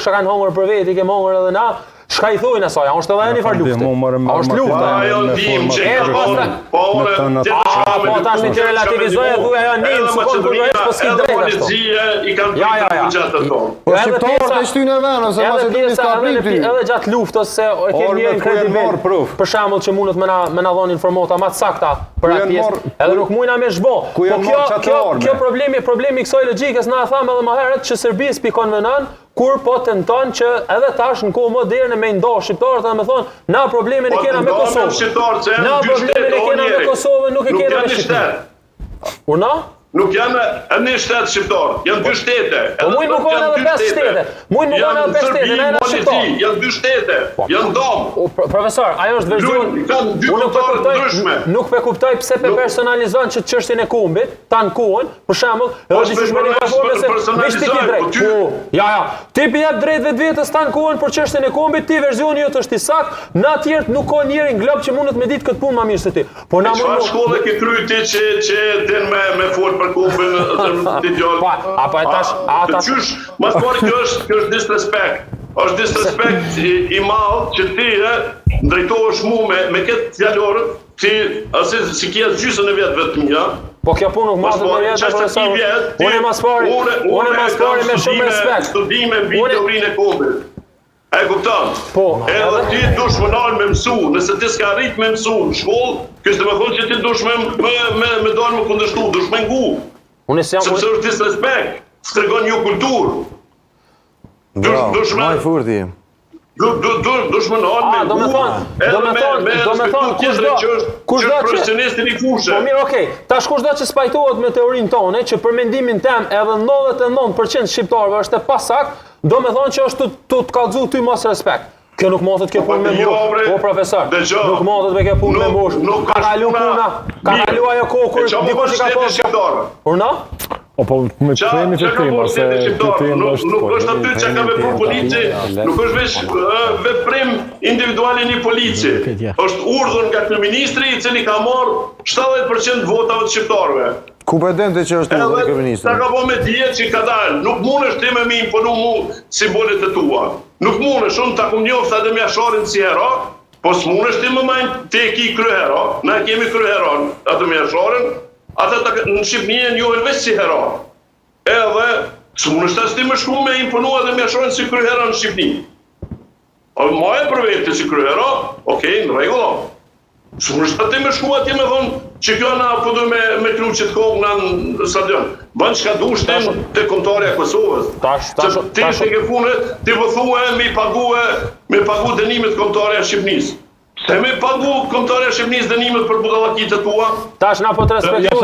kësha kanë hongër për vetë, i kemë hongër edhe na, shka i thujnë asaj, a është edhe e një farë luftë. A është luftë. Po ta është një të relativizoj e thuj ajo njën, së konë kërë e po s'ki drejt ashtu. Po shqiptarët e shtynë e venë, ose ma se të një s'ka priti. Edhe gjatë luftës, se kemi një kredibil, për shembull që mundet me na dhonë informata ma të sakta për atë pjesë, edhe nuk mujna me zhbo. Po kjo problemi kësoj logjikës na e thamë edhe më herët që Serbia s'pikon venan, kur po tenton që edhe tash në kohë moderne me ndosh shqiptarët dhe me thonë na problemin e kena me Kosovën. Na problemin e kena me Kosovën, nuk e kena me Shqipërinë. Urna? Nuk janë një shtetë shqiptarë, janë 2 shtete. Po mujnë më kone edhe 5 shtete. Mujnë më kone edhe 5 shtete, na e na shqiptarë. Janë 2 shtete, janë domë. Profesor, ajo është verzion. Nuk pe kuptoj pse pe personalizon që çështjen e Kumbit, tan kuën, për shembull, edhe dikush me një informë se veç ti ke drejt. Ja, ti pi jep drejt vetvetes tan kuën për çështjen e Kumbit, ti verzioni jot është i saktë, na të tjerë nuk ka njëri glob që mundet me ditë këtë punë më mirë se ti. Po na mund. Çfarë shkolle ke kryer ti që den me fol për Kumbin të djallë? Apo e tash, ata qysh, mas pari kjo është disrespekt. Është disrespekt i madh që ti ndrejtohesh mu me këtë fjallorë, si kje gjysën e vetë vetëm ja. Po kjo punë nuk matët me vjetë, profesor. Unë e mas pari me shumë respekt. Studime mbi teorinë e Kumbit. E kupton? Po. Edhe ti dush më nalë me mësu, nëse ti s'ka rrit me mësu në shkollë, kështë me thonë që ti dush me dalë me kundërshtu, dush me ngu. Sepse është disrespekt, s'tregon një kulturë. Bravo, ma i furti. Dush më nalë me ngu, edhe me respektu profesionistin i fushë. Po mirë, okej, tash kushdo që spajtohet me teorinë tone, që për mendimin tem edhe 99% shqiptarëve është e pasakt, do me thonë që është të kallëzu ty mos respekt. Kjo nuk motët kjo punë me mush. Po profesor, nuk motët me kjo punë me mush. Ka kalu puna, ka kalu ajo kohë kur dikush i ka po shqiptarë. Urna? Po me kremi të tim, ose nuk është aty që ka vepru polici, nuk është veç veprim individuali një polici. është urdhër nga kryeministri i cili ka marrë 70% votave të shqiptarëve. Ku përdente që është urdhër kryeministri? Ta ka po me dje që ka dalë, nuk mundesh ti me mi imponu mu simbolet e tua. Nuk mundesh, unë ta kum njofta dhe me Jasharin si hero, po s'mundesh ti më majnë ti e ki kryhero, na kemi kryheron atë me Jasharin, ata në Shqipëni e njohen veç si hero. Edhe, s'mundesh ta s'ti më shku me imponu edhe me Jasharin si kryhero në Shqipëni. Ma e për vete si kryhero, okej, në regullo. S'mundesh ta ti më shku atje me thonë që kjo na po du me kru që të kohë në stadion. Banë që ka du shtem të kontarja Kosovës. Ti shte ke punët, ti vëthue me pagu dënimet kontarja Shqipënisë. Se me pagu kontarja Shqipënisë dënimet për budallakit e tua. Tash na po të respektuar.